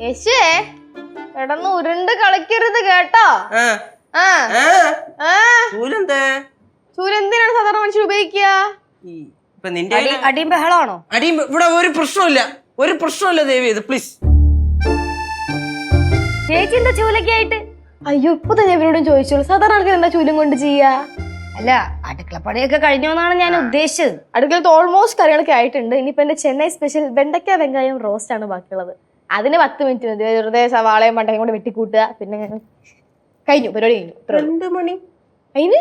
യേശുവേ കിടന്ന് ഉരുണ്ട് കളിക്കരുത് കേട്ടോ. ചൂലെന്തിനാണ് സാധാരണ മനുഷ്യർ ഉപയോഗിക്കുക? അടിയും ബഹളമാണോ? അടിയും ഇവിടെ ഒരു പ്രശ്നമില്ല, ഒരു പ്രശ്നമില്ല ദേവി, ഇത് പ്ലീസ്. ചേച്ചി എന്താ ചൂലൊക്കെ ആയിട്ട്? അയ്യോ ഇപ്പൊ തന്നെ ഇവരോടും ചോദിച്ചോളൂ, സാധാരണ ആൾക്കാർ എന്താ ചൂലും കൊണ്ട് ചെയ്യാ? അല്ല അടുക്കളപ്പണിയൊക്കെ കഴിഞ്ഞോന്നാണ് ഞാൻ ഉദ്ദേശിച്ചത്. അടുക്കളത്ത് ഓൾമോസ്റ്റ് കറികളൊക്കെ ആയിട്ടുണ്ട്. ഇനിയിപ്പോ എന്റെ ചെന്നൈ സ്പെഷ്യൽ വെണ്ടയ്ക്ക വെങ്കായം റോസ്റ്റ് ആണ് ബാക്കിയുള്ളത്. അതിന് 10 മിനിറ്റ് മതി. വെറുതെ സവാളയും മണ്ടയും കൂടെ വെട്ടിക്കൂട്ടുക, പിന്നെ കഴിഞ്ഞു, പരിപാടി കഴിഞ്ഞു. 2 മണി അതിന്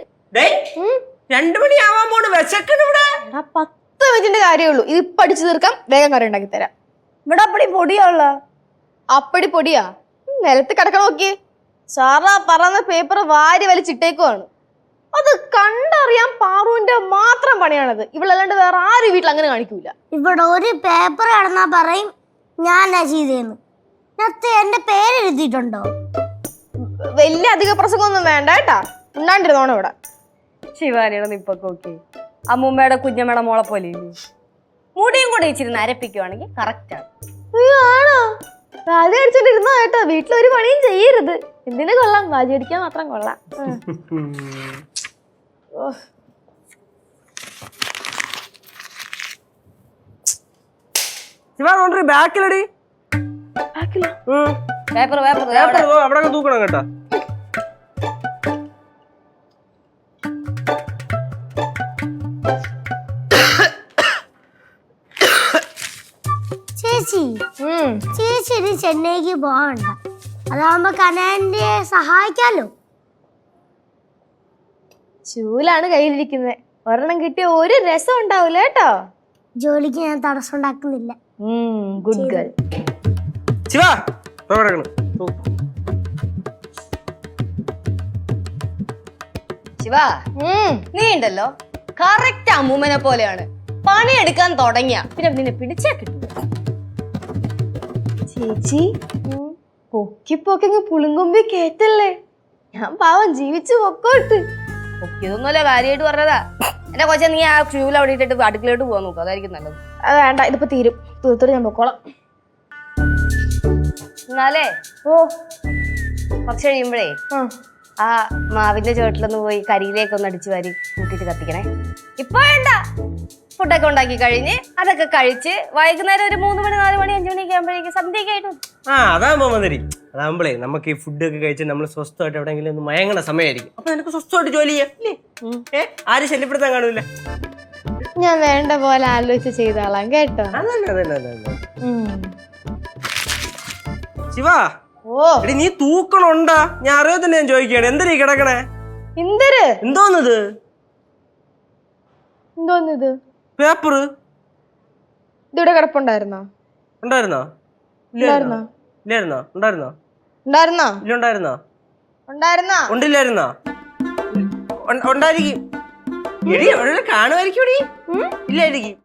2 മണി ആവാൻ പോണ്, വിശക്കണ് ഇവിടെ. 10 മിനിറ്റിന്റെ കാര്യമുള്ളൂ. ഇത് ഇപ്പൊ അടിച്ചു തീർക്കാം, വേഗം കറി ഉണ്ടാക്കി തരാം. ഇവിടെ അപ്പടി പൊടിയുള്ള അപ്പടി പൊടിയാ നിലത്ത് കിടക്കണം. നോക്കിയേ, സാറാ പറന്ന പേപ്പർ വാരി വലിച്ചിട്ടേക്കുവാണ്. അത് കണ്ടറിയാൻ പാറുവിന്റെ മാത്രം പണിയാണത്. ഇവളല്ലാണ്ട് വേറെ ആരും വീട്ടിൽ അങ്ങനെ കാണിക്കൂല. ഇവിടെ ഒരു പേപ്പർ കടന്നാ പറയും ഞാനാ ചെയ്തേന്ന്. എന്റെ പേര് എഴുതിയിട്ടുണ്ടോ? വലിയ അധിക പ്രസംഗമൊന്നും വേണ്ട കേട്ടാ, ഉണ്ടാണ്ടിരുന്നോണം ഇവിടെ. ശിവാനിയുടെ നിപ്പൊക്കെ ഓക്കെ. അമ്മൂമ്മയുടെ കുഞ്ഞമ്മയുടെ മോളെ പോലെ മുടിയും കൂടെ ഇച്ചിരി നരപ്പിക്കുവാണെങ്കിൽ കറക്റ്റ് ആണ്. ആണോ? വാജി അടിച്ചോണ്ടിരുന്നോ കേട്ടോ, വീട്ടിലൊരു പണിയും ചെയ്യരുത്. എന്തിനു കൊള്ളാം, വാജി അടിക്കാൻ മാത്രം കൊള്ളാം. ബാക്കിലടി പേപ്പർ അവിടെ തൂക്കണം കേട്ടോ. ചേച്ചി ഇനി ചെന്നൈക്ക് പോകണ്ട, അതാവുമ്പോ കനാന്റെ സഹായിക്കാലോ. ചൂലാണ് കയ്യിലിരിക്കുന്നത്, ഒരെണ്ണം കിട്ടിയ ഒരു രസം ഉണ്ടാവൂല കേട്ടോ. ജോലിക്ക് ഞാൻ തടസ്സം ഉണ്ടാക്കുന്നില്ല. Good girl. ശിവ, നീ ഉണ്ടല്ലോ കറക്റ്റ് അമ്മൂമ്മനെ പോലെയാണ്. പണിയെടുക്കാൻ തുടങ്ങിയ പിന്നെ നിന്നെ പിടിച്ചാ കിട്ടും. ചേച്ചി പൊക്കി പൊക്കി പുളിങ്കൊമ്പി കേറ്റല്ലേ, ഞാൻ പാവം ജീവിച്ചു പൊക്കോട്ട്. ഇതൊന്നുമല്ല, കാര്യമായിട്ട് പറഞ്ഞതാ. എന്റെ കൊച്ചെ നീ ആ ചൂല അവിടെ ഇട്ടിട്ട് അടുക്കളയോട്ട് പോകാൻ നോക്കുക, അതായിരിക്കും നല്ലത്. അത് വേണ്ട, ഇതിപ്പോ തീരും. തീർത്തോട് ഞാൻ പൊക്കോളാം. എന്നാലേ കുറച്ച് കഴിയുമ്പോഴേ ആ മാവിന്റെ ചുവട്ടിലൊന്ന് പോയി കരിയിലേക്കൊന്ന് അടിച്ചു വാരി കൂട്ടിട്ട് കത്തിക്കണേ. ഇപ്പൊ വേണ്ട, ഫുഡൊക്കെ ഉണ്ടാക്കി കഴിഞ്ഞ് അതൊക്കെ കഴിച്ച് വൈകുന്നേരം ഒരു 3 മണി 4 മണി 5 മണിയൊക്കെ ആകുമ്പോഴേക്കും സന്ധ്യയൊക്കെ ആയിട്ട് അതാകുമ്പോഴേ നമുക്ക് ഈ ഫുഡൊക്കെ കഴിച്ച് നമ്മൾ സ്വസ്ഥമായിട്ട് എവിടെയെങ്കിലും ഒന്ന് മയങ്ങണ സമയമായിരിക്കും. അപ്പൊ നിനക്ക് സ്വസ്ഥമായിട്ട് ജോലി ചെയ്യാം, ആരും ശല്യപ്പെടുത്താൻ കാണൂല. ഞാൻ വേണ്ട പോലെ ആലോചിച്ച് ചെയ്തോളാം കേട്ടോ. ശിവ, നീ തൂക്കണുണ്ടാ? ഞാൻ അറിയാതെ ഞാൻ ചോദിക്കുകയാണ്, എന്തിനാ കിടക്കണേ? എന്തോന്നത് പേപ്പർ ഇതിവിടെ കിടപ്പുണ്ടായിരുന്നോ? ഉണ്ടായിരുന്നോ? ഉണ്ടില്ലായിരുന്നോ? ഉണ്ടായിരിക്കും, കാണുമായിരിക്കും, ഇല്ലായിരിക്കും.